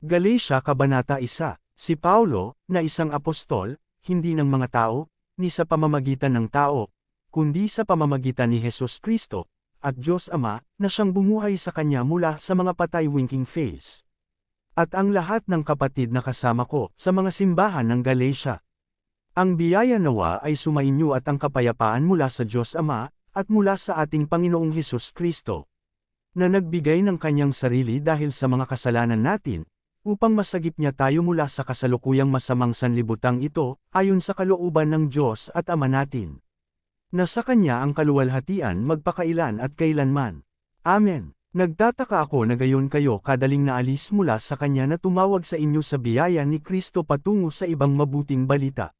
Galatia Kabanata 1, si Paulo, na isang apostol, hindi ng mga tao, ni sa pamamagitan ng tao, kundi sa pamamagitan ni Hesus Kristo, at Diyos Ama, na siyang bumuhay sa Kanya mula sa mga patay winking face. At ang lahat ng kapatid na kasama ko sa mga simbahan ng Galatia. Ang biyaya nawa ay sumainyo at ang kapayapaan mula sa Diyos Ama, at mula sa ating Panginoong Hesus Kristo, na nagbigay ng Kanyang sarili dahil sa mga kasalanan natin, upang masagip niya tayo mula sa kasalukuyang masamang sanlibutang ito, ayon sa kalooban ng Diyos at Ama natin. Na sa Kanya ang kaluwalhatian magpakailan at kailanman. Amen. Nagtataka ako na gayon kayo kadaling naalis mula sa Kanya na tumawag sa inyo sa biyaya ni Kristo patungo sa ibang mabuting balita.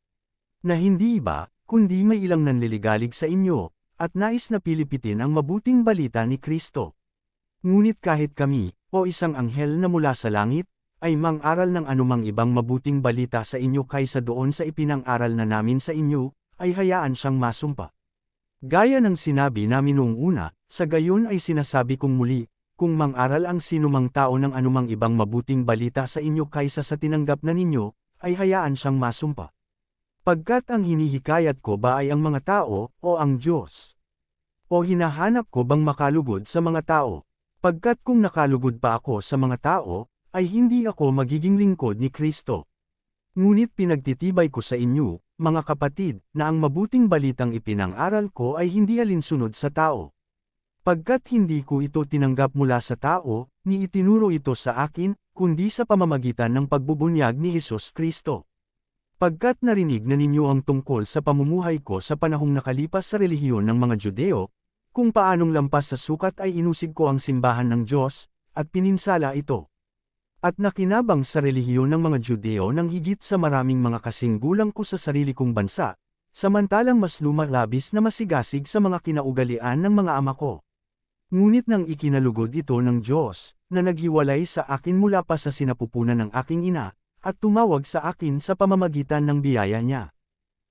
Na hindi iba, kundi may ilang nanliligalig sa inyo, at nais na pilipitin ang mabuting balita ni Kristo. Ngunit kahit kami, o isang anghel na mula sa langit, ay mang-aral ng anumang ibang mabuting balita sa inyo kaysa doon sa ipinang-aral na namin sa inyo, ay hayaan siyang masumpa. Gaya ng sinabi namin noong una, sa gayon ay sinasabi kong muli, kung mang-aral ang sinumang tao ng anumang ibang mabuting balita sa inyo kaysa sa tinanggap na ninyo, ay hayaan siyang masumpa. Pagkat ang hinihikayat ko ba ay ang mga tao, o ang Diyos? O hinahanap ko bang makalugod sa mga tao? Pagkat kung nakalugod pa ako sa mga tao, ay hindi ako magiging lingkod ni Kristo. Ngunit pinagtitibay ko sa inyo, mga kapatid, na ang mabuting balitang ipinang-aral ko ay hindi alinsunod sa tao. Pagkat hindi ko ito tinanggap mula sa tao, ni itinuro ito sa akin, kundi sa pamamagitan ng pagbubunyag ni Hesus Kristo. Pagkat narinig na ninyo ang tungkol sa pamumuhay ko sa panahong nakalipas sa relihiyon ng mga Judeo, kung paanong lampas sa sukat ay inusig ko ang simbahan ng Diyos, at pininsala ito. At nakinabang sa relihiyon ng mga Judeo nang higit sa maraming mga kasinggulang ko sa sarili kong bansa, samantalang mas lumalabis na masigasig sa mga kinaugalian ng mga ama ko. Ngunit nang ikinalugod ito ng Diyos, na naghiwalay sa akin mula pa sa sinapupunan ng aking ina, at tumawag sa akin sa pamamagitan ng biyaya niya.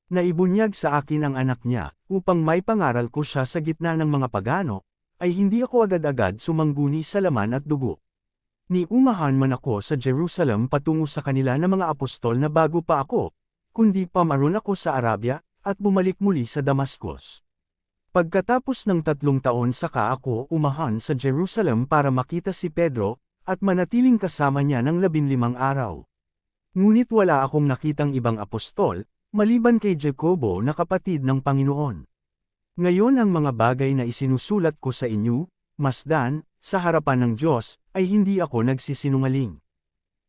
Naibunyag sa akin ang anak niya, upang may pangaral ko siya sa gitna ng mga pagano, ay hindi ako agad-agad sumangguni sa laman at dugo. Niumahan man ako sa Jerusalem patungo sa kanila ng mga apostol na bago pa ako, kundi pamaroon ako sa Arabia, at bumalik muli sa Damascus. Pagkatapos ng 3 taon saka ako umahan sa Jerusalem para makita si Pedro, at manatiling kasama niya ng 15 araw. Ngunit wala akong nakitang ibang apostol, maliban kay Jacobo na kapatid ng Panginoon. Ngayon ang mga bagay na isinusulat ko sa inyo, masdan, sa harapan ng Diyos, ay hindi ako nagsisinungaling.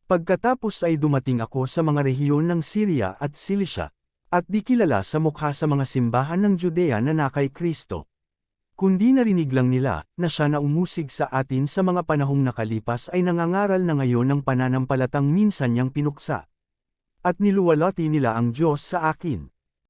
Pagkatapos ay dumating ako sa mga rehiyon ng Syria at Cilicia, at di kilala sa mukha sa mga simbahan ng Judea na nakay Kristo. Kundi narinig lang nila, na siya na umusig sa atin sa mga panahong nakalipas ay nangangaral na ngayon ng pananampalatang minsan niyang pinuksa. At niluwalhati nila ang Diyos sa akin.